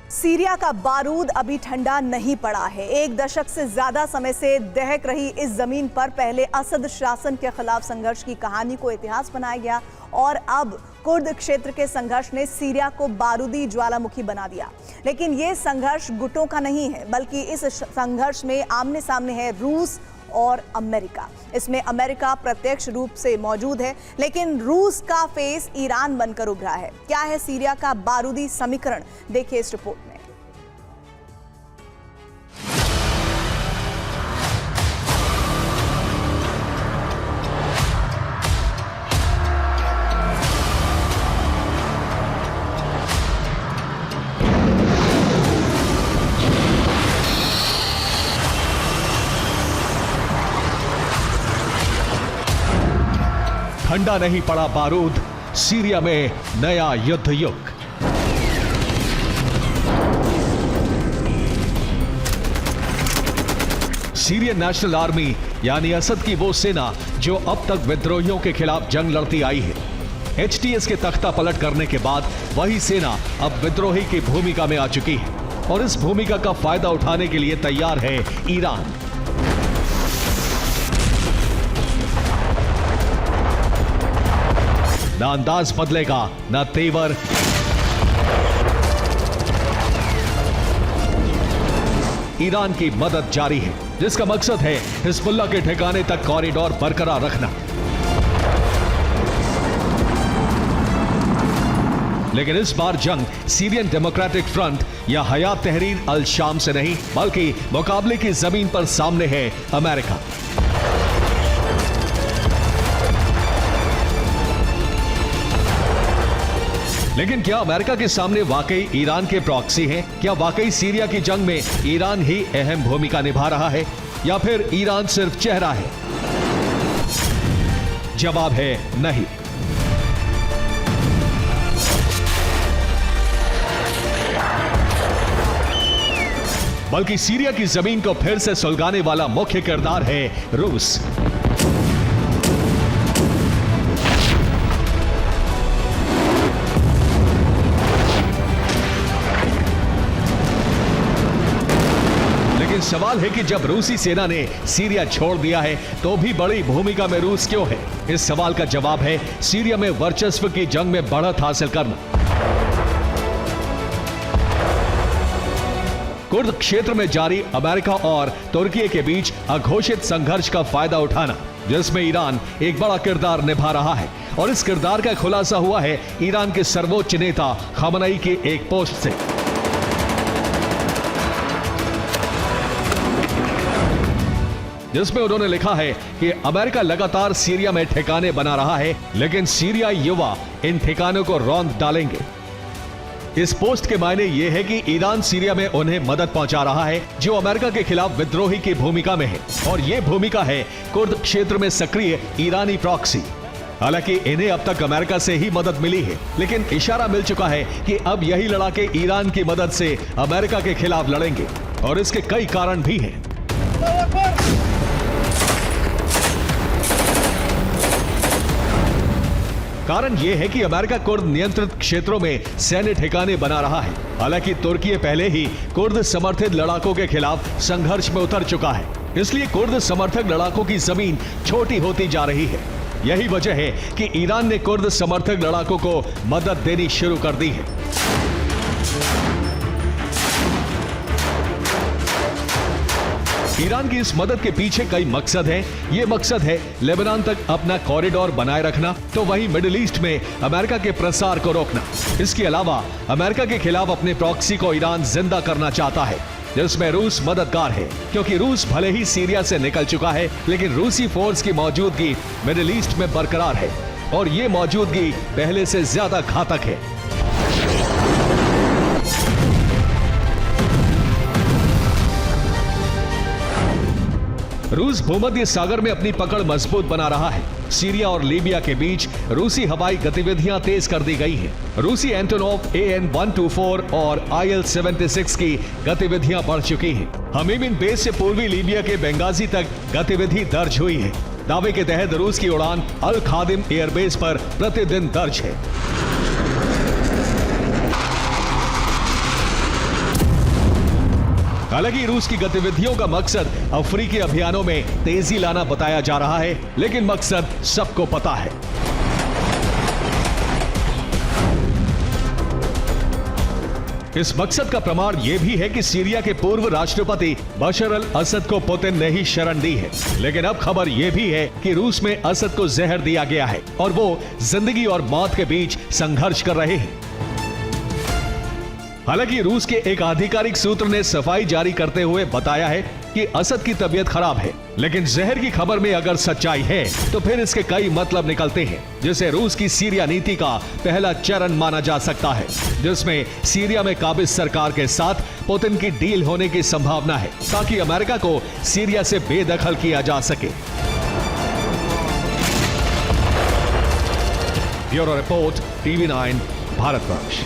Syria का बारूद अभी ठंडा नहीं पड़ा है। एक दशक से ज्यादा समय से दहक रही इस जमीन पर पहले असद शासन के खिलाफ संघर्ष की कहानी को इतिहास बनाया गया और अब कुर्द क्षेत्र के संघर्ष ने सीरिया को बारूदी ज्वालामुखी बना दिया। लेकिन ये संघर्ष गुटों का नहीं है, बल्कि इस संघर्ष में आमने सामने है रूस और अमेरिका। इसमें अमेरिका प्रत्यक्ष रूप से मौजूद है, लेकिन रूस का फेस ईरान बनकर उभरा है। क्या है सीरिया का बारूदी समीकरण, देखिए इस रिपोर्ट में। ठंडा नहीं पड़ा बारूद, सीरिया में नया युद्ध युग। सीरियन नेशनल आर्मी यानी असद की वो सेना जो अब तक विद्रोहियों के खिलाफ जंग लड़ती आई है, एचटीएस के तख्ता पलट करने के बाद वही सेना अब विद्रोही की भूमिका में आ चुकी है और इस भूमिका का फायदा उठाने के लिए तैयार है ईरान। ना अंदाज बदलेगा, ना तेवर, ईरान की मदद जारी है, जिसका मकसद है हिजबुल्लाह के ठिकाने तक कॉरिडोर बरकरार रखना। लेकिन इस बार जंग सीरियन डेमोक्रेटिक फ्रंट या हयात तहरीर अल शाम से नहीं, बल्कि मुकाबले की जमीन पर सामने है अमेरिका। लेकिन क्या अमेरिका के सामने वाकई ईरान के प्रॉक्सी हैं? क्या वाकई सीरिया की जंग में ईरान ही अहम भूमिका निभा रहा है या फिर ईरान सिर्फ चेहरा है? जवाब है नहीं। बल्कि सीरिया की जमीन को फिर से सुलगाने वाला मुख्य किरदार है रूस। सवाल है कि जब रूसी सेना ने सीरिया छोड़ दिया है तो भी बड़ी भूमिका में रूस क्यों है? इस सवाल का जवाब है सीरिया में वर्चस्व की जंग में बढ़त हासिल करना, कुर्द क्षेत्र में जारी अमेरिका और तुर्की के बीच अघोषित संघर्ष का फायदा उठाना, जिसमें ईरान एक बड़ा किरदार निभा रहा है। और इस किरदार का खुलासा हुआ है ईरान के सर्वोच्च नेता खमनई की एक पोस्ट से, जिसमें उन्होंने लिखा है कि अमेरिका लगातार सीरिया में ठिकाने बना रहा है, लेकिन सीरियाई युवा इन ठिकानों को रौंद डालेंगे। इस पोस्ट के मायने यह है कि ईरान सीरिया में उन्हें मदद पहुंचा रहा है जो अमेरिका के खिलाफ विद्रोही की भूमिका में है, और यह भूमिका है कुर्द क्षेत्र में सक्रिय ईरानी प्रॉक्सी। हालांकि इन्हें अब तक अमेरिका से ही मदद मिली है, लेकिन इशारा मिल चुका है कि अब यही लड़ाके ईरान की मदद से अमेरिका के खिलाफ लड़ेंगे, और इसके कई कारण भी हैं। कारण यह है कि अमेरिका कुर्द नियंत्रित क्षेत्रों में सैन्य ठिकाने बना रहा है। हालांकि तुर्की पहले ही कुर्द समर्थित लड़ाकों के खिलाफ संघर्ष में उतर चुका है, इसलिए कुर्द समर्थक लड़ाकों की जमीन छोटी होती जा रही है। यही वजह है कि ईरान ने कुर्द समर्थक लड़ाकों को मदद देनी शुरू कर दी है। ईरान की इस मदद के पीछे कई मकसद हैं। ये मकसद है लेबनान तक अपना कॉरिडोर बनाए रखना, तो वहीं मिडिल ईस्ट में अमेरिका के प्रसार को रोकना। इसके अलावा अमेरिका के खिलाफ अपने प्रॉक्सी को ईरान जिंदा करना चाहता है, जिसमें रूस मददगार है, क्योंकि रूस भले ही सीरिया से निकल चुका है, लेकिन रूसी फोर्स की मौजूदगी मिडिल ईस्ट में बरकरार है, और ये मौजूदगी पहले से ज्यादा घातक है। रूस भूमध्य सागर में अपनी पकड़ मजबूत बना रहा है। सीरिया और लीबिया के बीच रूसी हवाई गतिविधियां तेज कर दी गई हैं। रूसी एंटोनोव AN-124 और IL-76 की गतिविधियां बढ़ चुकी हैं। हमीमिन बेस से पूर्वी लीबिया के बेंगाजी तक गतिविधि दर्ज हुई है। दावे के तहत रूस की उड़ान अल खादिम एयरबेस पर प्रतिदिन दर्ज है। हालांकि रूस की गतिविधियों का मकसद अफ्रीकी अभियानों में तेजी लाना बताया जा रहा है, लेकिन मकसद सबको पता है। इस मकसद का प्रमाण यह भी है कि सीरिया के पूर्व राष्ट्रपति बशर अल असद को पुतिन ने ही शरण दी है। लेकिन अब खबर यह भी है कि रूस में असद को जहर दिया गया है और वो जिंदगी और मौत के बीच संघर्ष कर रहे हैं। हालांकि रूस के एक आधिकारिक सूत्र ने सफाई जारी करते हुए बताया है कि असद की तबीयत खराब है, लेकिन जहर की खबर में अगर सच्चाई है तो फिर इसके कई मतलब निकलते हैं, जिसे रूस की सीरिया नीति का पहला चरण माना जा सकता है, जिसमें सीरिया में काबिज सरकार के साथ पुतिन की डील होने की संभावना है ताकि अमेरिका को सीरिया से बेदखल किया जा सके। Bureau report, TV9, Bharatvarsh.